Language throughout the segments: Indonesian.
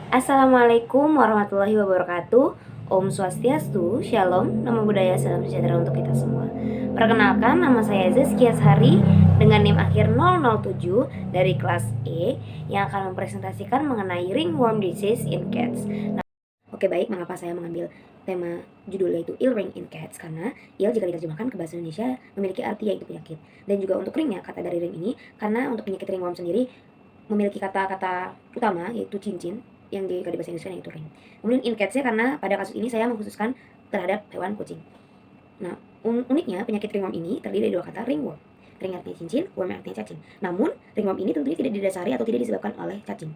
Assalamualaikum warahmatullahi wabarakatuh. Om Swastiastu, Shalom, Namo Buddhaya, Salam Sejahtera untuk kita semua. Perkenalkan, nama saya Zaskia Sari dengan NIM akhir 007 dari kelas E yang akan mempresentasikan mengenai ringworm disease in cats. Oke baik, mengapa saya mengambil tema judulnya itu ill ring in cats? Karena ill jika diterjemahkan ke bahasa Indonesia memiliki arti yaitu penyakit. Dan juga untuk ringnya, kata dari ring ini, karena untuk penyakit ringworm sendiri memiliki kata-kata utama yaitu cincin yang di bahasa Indonesia yaitu ring. Kemudian in cats-nya karena pada kasus ini saya mengkhususkan terhadap hewan kucing. Nah, uniknya penyakit ringworm ini terdiri dari dua kata ringworm. Ring artinya cincin, worm artinya cacing. Namun, ringworm ini tentunya tidak didasari atau tidak disebabkan oleh cacing.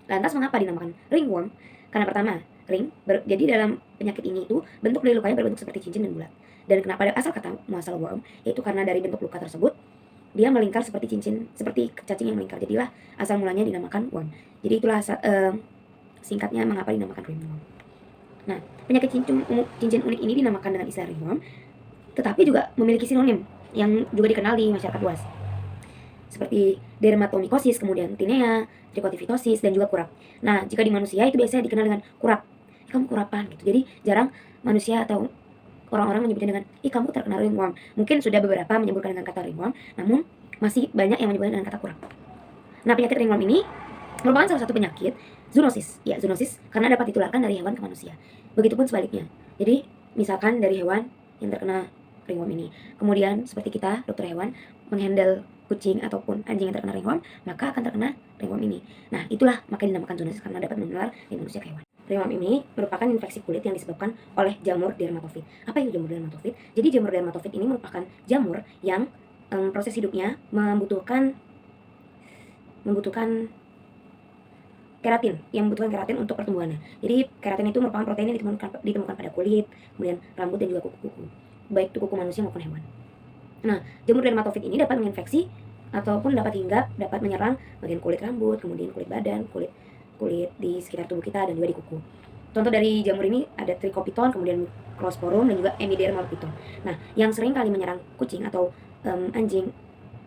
Lantas mengapa dinamakan ringworm? Karena pertama, ring, jadi dalam penyakit ini itu bentuk dari lukanya berbentuk seperti cincin dan bulat. Dan kenapa ada asal kata muasal worm, yaitu karena dari bentuk luka tersebut dia melingkar seperti cincin, seperti cacing yang melingkar. Jadilah asal mulanya dinamakan worm. Jadi itulah singkatnya mengapa dinamakan ringworm. Nah, penyakit cincin unik ini dinamakan dengan istilah ringworm, tetapi juga memiliki sinonim yang juga dikenal di masyarakat luas, seperti dermatomycosis, kemudian tinea, trichotiphitosis, dan juga kurap. Nah, jika di manusia itu biasanya dikenal dengan kurap. Kamu kurapan gitu. Jadi jarang manusia atau orang-orang menyebutnya dengan kamu terkena ringworm. Mungkin sudah beberapa menyebutkan dengan kata ringworm, namun masih banyak yang menyebutkan dengan kata kurap. Nah, penyakit ringworm ini merupakan salah satu penyakit zoonosis. Ya, zoonosis karena dapat ditularkan dari hewan ke manusia. Begitupun sebaliknya. Jadi, misalkan dari hewan yang terkena ringworm ini, kemudian seperti kita, dokter hewan, menghandle kucing ataupun anjing yang terkena ringworm, maka akan terkena ringworm ini. Nah, itulah maka dinamakan zoonosis karena dapat menular dari manusia ke hewan. Ringworm ini merupakan infeksi kulit yang disebabkan oleh jamur dermatofit. Apa itu jamur dermatofit? Jadi jamur dermatofit ini merupakan jamur yang proses hidupnya membutuhkan keratin, untuk pertumbuhannya. Jadi keratin itu merupakan protein yang ditemukan pada kulit, kemudian rambut dan juga kuku-kuku, baik itu kuku manusia maupun hewan. Nah, jamur dermatofit ini dapat menginfeksi ataupun dapat menyerang bagian kulit rambut, kemudian kulit badan, kulit di sekitar tubuh kita dan juga di kuku. Contoh dari jamur ini ada trichopiton, kemudian Microsporum dan juga Emidermalpiton. Nah, yang sering kali menyerang kucing atau anjing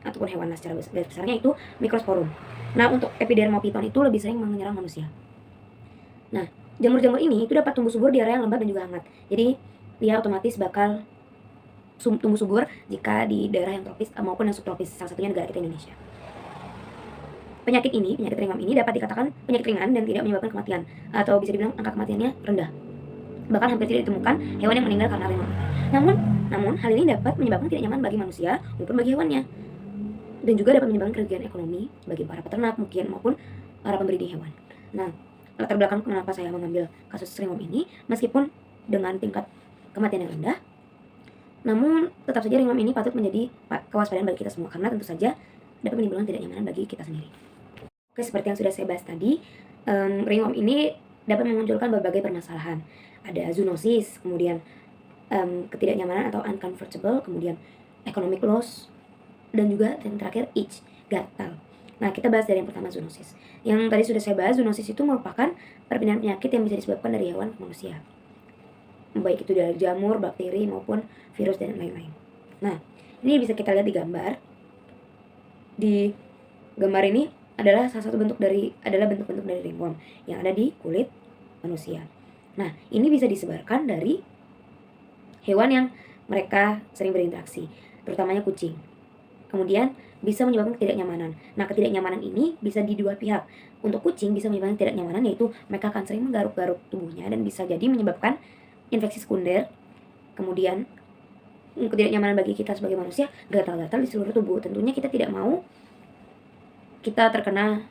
ataupun hewan secara besarnya itu Microsporum. Nah, untuk Epidermophyton itu lebih sering menyerang manusia. Nah, jamur-jamur ini itu dapat tumbuh subur di area yang lembab dan juga hangat. Jadi, dia otomatis bakal tumbuh subur jika di daerah yang tropis maupun yang subtropis, salah satunya negara kita Indonesia. Penyakit ringworm ini dapat dikatakan penyakit ringan dan tidak menyebabkan kematian, atau bisa dibilang angka kematiannya rendah. Bahkan hampir tidak ditemukan hewan yang meninggal karena ringworm. Namun hal ini dapat menyebabkan tidak nyaman bagi manusia maupun bagi hewannya, dan juga dapat menyebabkan kerugian ekonomi bagi para peternak mungkin maupun para pemberi hewan. Nah, latar belakang kenapa saya mengambil kasus ringworm ini, meskipun dengan tingkat kematian yang rendah, namun tetap saja ringworm ini patut menjadi kewaspadaan bagi kita semua, karena tentu saja dapat menimbulkan tidak nyaman bagi kita sendiri. Oke, seperti yang sudah saya bahas tadi, ringworm ini dapat memunculkan berbagai permasalahan. Ada zoonosis, kemudian ketidaknyamanan atau uncomfortable, kemudian economic loss, dan juga yang terakhir itch, gatal. Nah, kita bahas dari yang pertama, zoonosis. Yang tadi sudah saya bahas, zoonosis itu merupakan perpindahan penyakit yang bisa disebabkan dari hewan ke manusia, baik itu dari jamur, bakteri, maupun virus dan lain-lain. Nah, ini bisa kita lihat di gambar. Di gambar ini adalah bentuk-bentuk dari ringworm yang ada di kulit manusia. Nah, ini bisa disebarkan dari hewan yang mereka sering berinteraksi, terutamanya kucing. Kemudian bisa menyebabkan ketidaknyamanan. Nah, ketidaknyamanan ini bisa di dua pihak. Untuk kucing bisa menyebabkan ketidaknyamanan, yaitu mereka akan sering menggaruk-garuk tubuhnya dan bisa jadi menyebabkan infeksi sekunder. Kemudian ketidaknyamanan bagi kita sebagai manusia, gatal-gatal di seluruh tubuh. Tentunya kita tidak mau kita terkena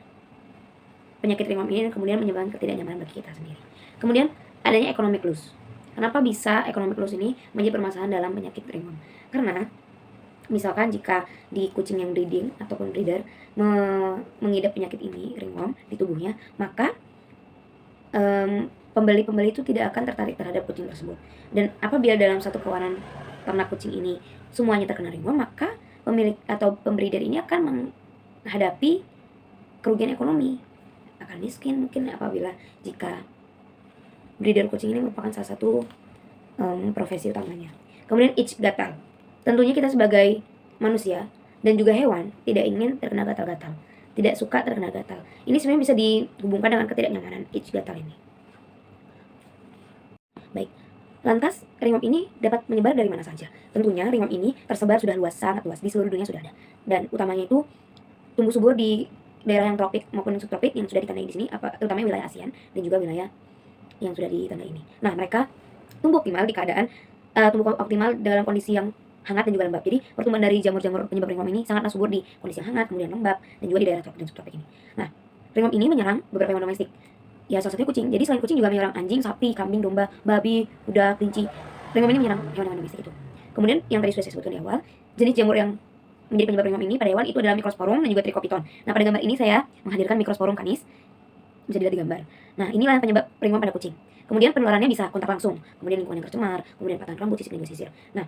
penyakit ringworm ini dan kemudian menyebabkan ketidaknyamanan bagi kita sendiri. Kemudian adanya economic loss. Kenapa bisa economic loss ini menjadi permasalahan dalam penyakit ringworm? Karena misalkan jika di kucing yang breeding ataupun breeder mengidap penyakit ini, ringworm, di tubuhnya, maka pembeli-pembeli itu tidak akan tertarik terhadap kucing tersebut. Dan apabila dalam satu kawanan ternak kucing ini semuanya terkena ringworm, maka pemilik atau pembreeder ini akan menghadapi kerugian ekonomi, akan miskin mungkin apabila jika breeder kucing ini merupakan salah satu profesi utamanya. Kemudian itch, gatal. Tentunya kita sebagai manusia dan juga hewan tidak ingin terkena gatal-gatal. tidak suka terkena gatal. Ini sebenarnya bisa dihubungkan dengan ketidaknyamanan itch gatal ini. Baik, lantas ringworm ini dapat menyebar dari mana saja? Tentunya ringworm ini tersebar sudah luas, sangat luas, di seluruh dunia sudah ada. Dan utamanya itu tumbuh subur di daerah yang tropik maupun subtropik yang sudah ditandai di sini, terutama wilayah ASEAN dan juga wilayah yang sudah ditandai ini. Nah, mereka tumbuh optimal di keadaan tumbuh optimal dalam kondisi yang hangat dan juga lembab. Jadi pertumbuhan dari jamur-jamur penyebab ringworm ini sangatlah subur di kondisi yang hangat, kemudian lembab, dan juga di daerah tropik dan subtropik ini. Nah, ringworm ini menyerang beberapa hewan domestik. Ya, salah satunya kucing. Jadi selain kucing juga menyerang anjing, sapi, kambing, domba, babi, kuda, kelinci. Ringworm ini menyerang hewan-hewan domestik itu. Kemudian yang tadi sudah saya sebutkan di awal, jenis jamur yang menjadi penyebab ringworm ini pada hewan itu adalah Microsporum dan juga Trichopiton. Nah, pada gambar ini saya menghadirkan Microsporum canis, bisa dilihat di gambar. Nah, inilah yang penyebab ringworm pada kucing. Kemudian penularannya bisa kontak langsung, kemudian lingkungan yang tercemar, kemudian patahan rambut, sisik, dan juga sisir. Nah,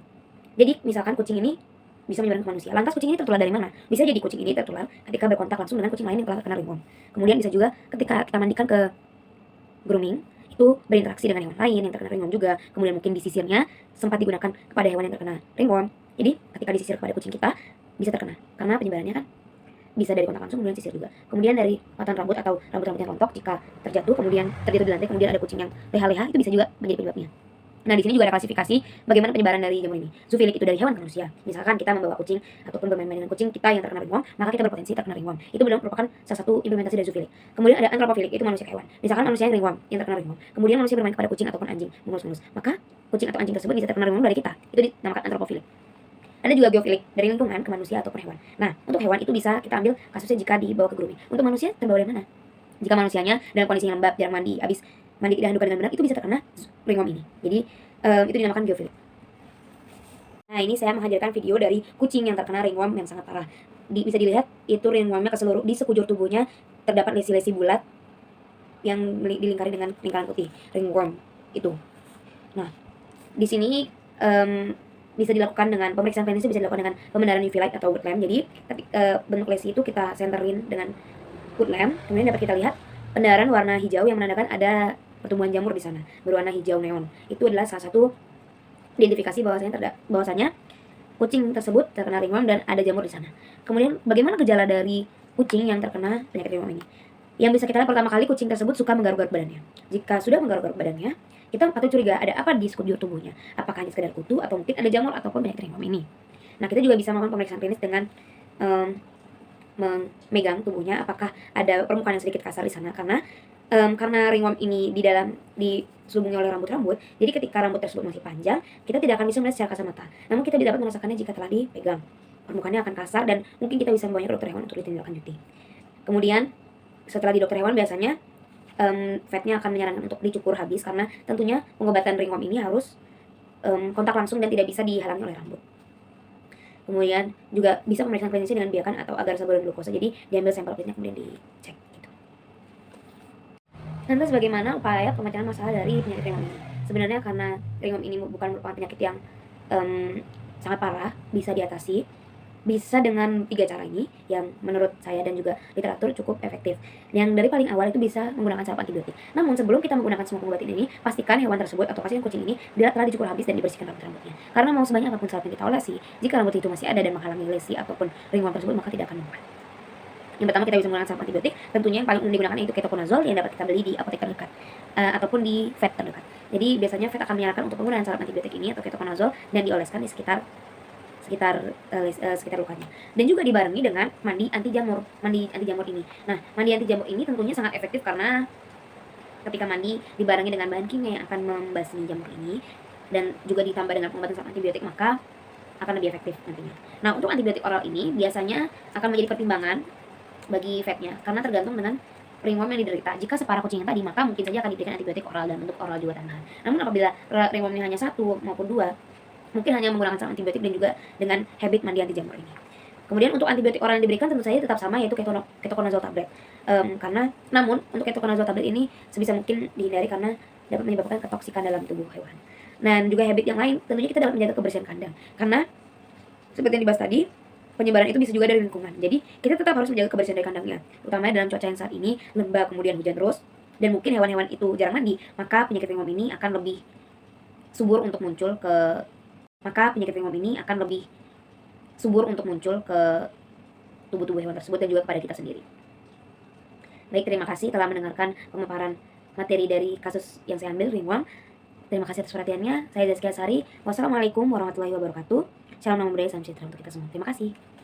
jadi misalkan kucing ini bisa menyebar ke manusia. Lantas kucing ini tertular dari mana? Bisa jadi kucing ini tertular ketika berkontak langsung dengan kucing lain yang telah terkena ringworm. Kemudian bisa juga ketika kita mandikan ke grooming, itu berinteraksi dengan hewan lain yang terkena ringworm juga. Kemudian mungkin disisirnya sempat digunakan kepada hewan yang terkena ringworm. Jadi ketika disisir kepada kucing kita bisa terkena, karena penyebarannya kan bisa dari kontak langsung kemudian sisir juga. Kemudian dari patahan rambut atau rambut-rambut yang rontok jika terjatuh kemudian terjatuh di lantai, kemudian ada kucing yang leha-leha, itu bisa juga menjadi penyebabnya. Nah, di sini juga ada klasifikasi bagaimana penyebaran dari jamur ini. Zoofilik itu dari hewan ke manusia. Misalkan kita membawa kucing ataupun bermain-main dengan kucing kita yang terkena ringworm, maka kita berpotensi terkena ringworm. Itu merupakan salah satu implementasi dari zoofilik. Kemudian ada antropofilik, itu manusia ke hewan. Misalkan manusia yang ringworm, yang terkena ringworm, kemudian manusia bermain kepada kucing ataupun anjing, mengelus-ngelus, maka kucing atau anjing tersebut bisa terkena ringworm dari kita. Itu dinamakan antropofilik. Ada juga geofilik, dari lingkungan ke manusia ataupun hewan. Nah, untuk hewan itu bisa kita ambil kasusnya jika dibawa ke grooming. Untuk manusia terbawa dari mana? Jika manusianya dalam kondisi yang lembab, jarang mandi, habis mandi tidak handukkan dengan benar, itu bisa terkena ringworm ini. Jadi itu dinamakan geofilik. Nah, ini saya menghadirkan video dari kucing yang terkena ringworm yang sangat parah. Bisa dilihat itu ringwormnya di sekujur tubuhnya terdapat lesi-lesi bulat yang dilingkari dengan lingkaran putih, ringworm itu. Nah, di sini bisa dilakukan dengan pemeriksaan klinis, bisa dilakukan dengan pembenaran UV light atau wood lamp. Jadi bentuk lesi itu kita senterin dengan wood lamp, kemudian dapat kita lihat pendaran warna hijau yang menandakan ada pertumbuhan jamur di sana berwarna hijau neon. Itu adalah salah satu identifikasi bahwasanya kucing tersebut terkena ringworm dan ada jamur di sana. Kemudian bagaimana gejala dari kucing yang terkena penyakit ringworm ini? Yang bisa kita lihat pertama kali, kucing tersebut suka menggaruk-garuk badannya. Jika sudah menggaruk-garuk badannya, kita patut curiga ada apa di sekujur tubuhnya. Apakah hanya sekedar kutu atau mungkin ada jamur ataupun penyakit ringworm ini. Nah, kita juga bisa melakukan pemeriksaan klinis dengan memegang tubuhnya, apakah ada permukaan yang sedikit kasar di sana, karena ringworm ini diselubungi oleh rambut-rambut. Jadi ketika rambut tersebut masih panjang, kita tidak akan bisa melihat secara kasat mata. Namun kita dapat merasakannya jika telah dipegang. Permukaannya akan kasar dan mungkin kita bisa membawanya ke dokter hewan untuk ditindaklanjuti. Kemudian setelah di dokter hewan biasanya vetnya akan menyarankan untuk dicukur habis, karena tentunya pengobatan ringworm ini harus kontak langsung dan tidak bisa dihalangi oleh rambut. Kemudian juga bisa pemeriksaan klinisnya dengan biakan atau agar saluran glukosa. Jadi diambil sampel kulitnya kemudian dicek gitu. Lantas bagaimana upaya pemecahan masalah dari penyakit ringworm ini? Sebenarnya karena ringworm ini bukan merupakan penyakit yang sangat parah, bisa diatasi. Bisa dengan 3 cara ini yang menurut saya dan juga literatur cukup efektif. Yang dari paling awal itu bisa menggunakan saraf antibiotik. Namun sebelum kita menggunakan semua pengobatan ini, pastikan hewan tersebut atau pasien kucing ini telah dicukur habis dan dibersihkan rambut-rambutnya. Karena mau sebanyak apapun saraf yang kita olesi, jika rambut itu masih ada dan menghalangi lesi ataupun ringworm tersebut, maka tidak akan mempan. Yang pertama, kita bisa menggunakan saraf antibiotik. Tentunya yang paling umum digunakan yaitu ketoconazole yang dapat kita beli di apotek terdekat ataupun di vet terdekat. Jadi biasanya vet akan menyarankan untuk penggunaan saraf antibiotik ini atau ketoconazole dan dioleskan di sekitar lukanya, dan juga dibarengi dengan mandi anti jamur ini. Nah, mandi anti jamur ini tentunya sangat efektif karena ketika mandi dibarengi dengan bahan kimia yang akan membasmi jamur ini dan juga ditambah dengan pengobatan saraf antibiotik, maka akan lebih efektif nantinya. Nah, untuk antibiotik oral ini biasanya akan menjadi pertimbangan bagi vetnya karena tergantung dengan ringworm yang diderita. Jika separah kucing yang tadi, maka mungkin saja akan diberikan antibiotik oral dan bentuk oral juga tambahan. Namun apabila ringwormnya hanya 1 maupun 2, mungkin hanya menggunakan saraf antibiotik dan juga dengan habit mandi anti jamur ini. Kemudian untuk antibiotik oral yang diberikan tentu saja tetap sama, yaitu ketoconazole tablet. Namun untuk ketoconazole tablet ini sebisa mungkin dihindari karena dapat menyebabkan ketoksikan dalam tubuh hewan. Dan juga habit yang lain, tentunya kita dapat menjaga kebersihan kandang. Karena seperti yang dibahas tadi, penyebaran itu bisa juga dari lingkungan. Jadi kita tetap harus menjaga kebersihan dari kandangnya, utamanya dalam cuaca yang saat ini lembab, kemudian hujan terus, dan mungkin hewan-hewan itu jarang mandi, maka penyakit ringworm ini akan lebih subur untuk muncul ke tubuh-tubuh hewan tersebut dan juga kepada kita sendiri. Baik, terima kasih telah mendengarkan pemaparan materi dari kasus yang saya ambil, ringworm. Terima kasih atas perhatiannya. Saya Zaskia Sari. Wassalamualaikum warahmatullahi wabarakatuh. Salam nama budaya, salam sejahtera untuk kita semua. Terima kasih.